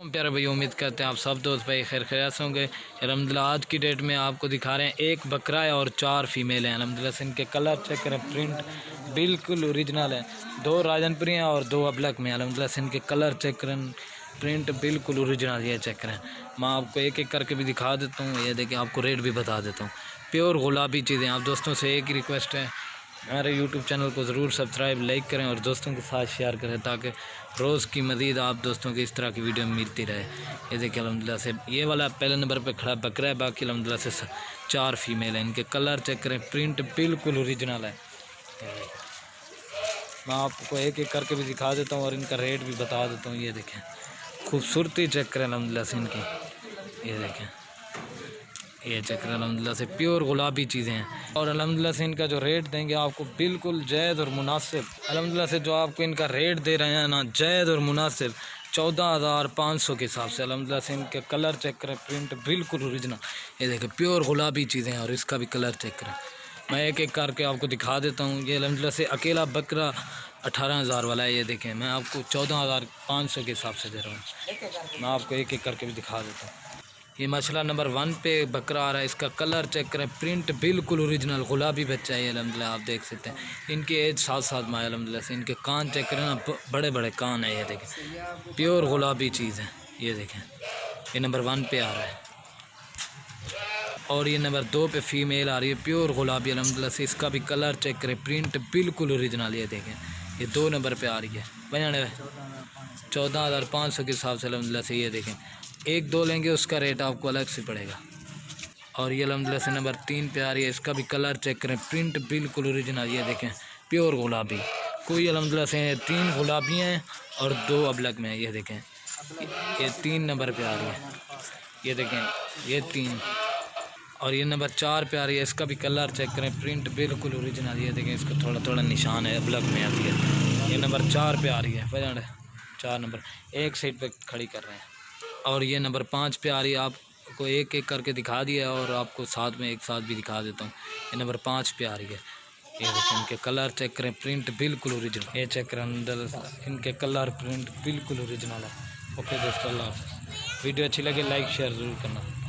प्यारे भाई, उम्मीद करते हैं आप सब दोस्त भाई खैर खैरियत से होंगे। अल्हम्दुलिल्लाह आज की डेट में आपको दिखा रहे हैं एक बकरा है और 4 फीमेल हैं। अल्हम्दुलिल्लाह से इनके कलर चेक करें, प्रिंट बिल्कुल ओरिजिनल है। 2 राजनपुरी हैं और 2 अबलक में। अल्हम्दुलिल्लाह से इनके कलर चेक करें, प्रिंट बिल्कुल ओरिजिनल। ये चेक करें, मैं आपको एक एक करके भी दिखा देता हूँ। ये देखिए, आपको रेट भी बता देता हूँ। प्योर गुलाबी चीज़ें। आप दोस्तों से एक ही रिक्वेस्ट है, हमारे यूट्यूब चैनल को ज़रूर सब्सक्राइब लाइक करें और दोस्तों के साथ शेयर करें ताकि रोज़ की मज़ीद आप दोस्तों की इस तरह की वीडियो मिलती रहे। ये देखिए, अल्हम्दुलिल्लाह से ये वाला पहले नंबर पे खड़ा बकरा है, बाकी अल्हम्दुलिल्लाह से 4 फीमेल हैं। इनके कलर चेक करें, प्रिंट बिल्कुल ओरिजिनल है। मैं आपको एक एक करके भी दिखा देता हूँ और इनका रेट भी बता देता हूँ। ये देखें, खूबसूरती चेक करें अल्हम्दुलिल्लाह से इनकी। ये देखें, ये चेक करें, अल्हम्दुलिल्लाह से प्योर गुलाबी चीज़ें हैं। और अल्हम्दुलिल्लाह से इनका जो रेट देंगे आपको बिल्कुल जायज़ और मुनासिब। अल्हम्दुलिल्लाह से जो आपको इनका रेट दे रहे हैं ना, जायज़ और मुनासिब 14,500 के हिसाब से। अल्हम्दुलिल्लाह से इनके कलर चेक करें, प्रिंट बिल्कुल ओरिजिनल। ये देखें, प्योर गुलाबी चीज़ें हैं और इसका भी कलर चेक करें। मैं एक एक करके आपको दिखा देता हूँ। ये अल्हम्दुलिल्लाह से अकेला बकरा 18,000 वाला है। ये देखें, मैं आपको 14,500 के हिसाब से दे रहा हूँ। मैं आपको एक एक करके भी दिखा देता हूँ। ये माशाल्लाह नंबर 1 पे बकरा आ रहा है। इसका कलर चेक करें, प्रिंट बिल्कुल ओरिजिनल गुलाबी बच्चा है। अल्हम्दुलिल्लाह आप देख सकते हैं। इनकी एज 7 माह। अल्हम्दुलिल्लाह से इनके कान चेक करें ना, बड़े बड़े कान है। ये देखें, प्योर गुलाबी चीज़ है। ये देखें, ये नंबर 1 पे आ रहा है और ये नंबर 2 पे फीमेल आ रही है, प्योर गुलाबी। अल्हम्दुलिल्लाह से इसका भी कलर चेक करें, प्रिंट बिल्कुल ओरिजिनल। ये देखें, ये 2 नंबर पे आ रही है। 14,500 के हिसाब से अल्हम्दुलिल्लाह से। ये देखें, 1-2 लेंगे उसका रेट आपको अलग से पड़ेगा। और ये अल्हम्दुलिल्लाह से नंबर 3 पे आ रही है। इसका भी कलर चेक करें, प्रिंट बिल्कुल ओरिजिनल। ये देखें, प्योर गुलाबी। कोई अल्हम्दुलिल्लाह से 3 गुलाबी हैं और 2 अबलग में है। ये देखें, ये 3 नंबर पे आ रही है। ये देखें, ये 3 और ये नंबर 4 पे आ रही है। इसका भी कलर चेक करें, प्रिंट बिल्कुल ओरिजिनल। ये देखें, इसका थोड़ा थोड़ा निशान है, अबलग में आती है। ये नंबर 4 पे आ रही है। 4 नंबर एक साइड पे खड़ी कर रहे हैं। और ये नंबर 5 पे आ रही है। आपको एक एक करके दिखा दिया और आपको साथ में एक साथ भी दिखा देता हूँ। ये नंबर 5 पे आ रही है। ये देखिए, इनके कलर चेक करें, प्रिंट बिल्कुल ओरिजिनल। ये चेक करें, अंदर इनके कलर प्रिंट बिल्कुल ओरिजिनल है। ओके दोस्तों, अल्लाह हाफ़िज़। वीडियो अच्छी लगे लाइक शेयर ज़रूर करना।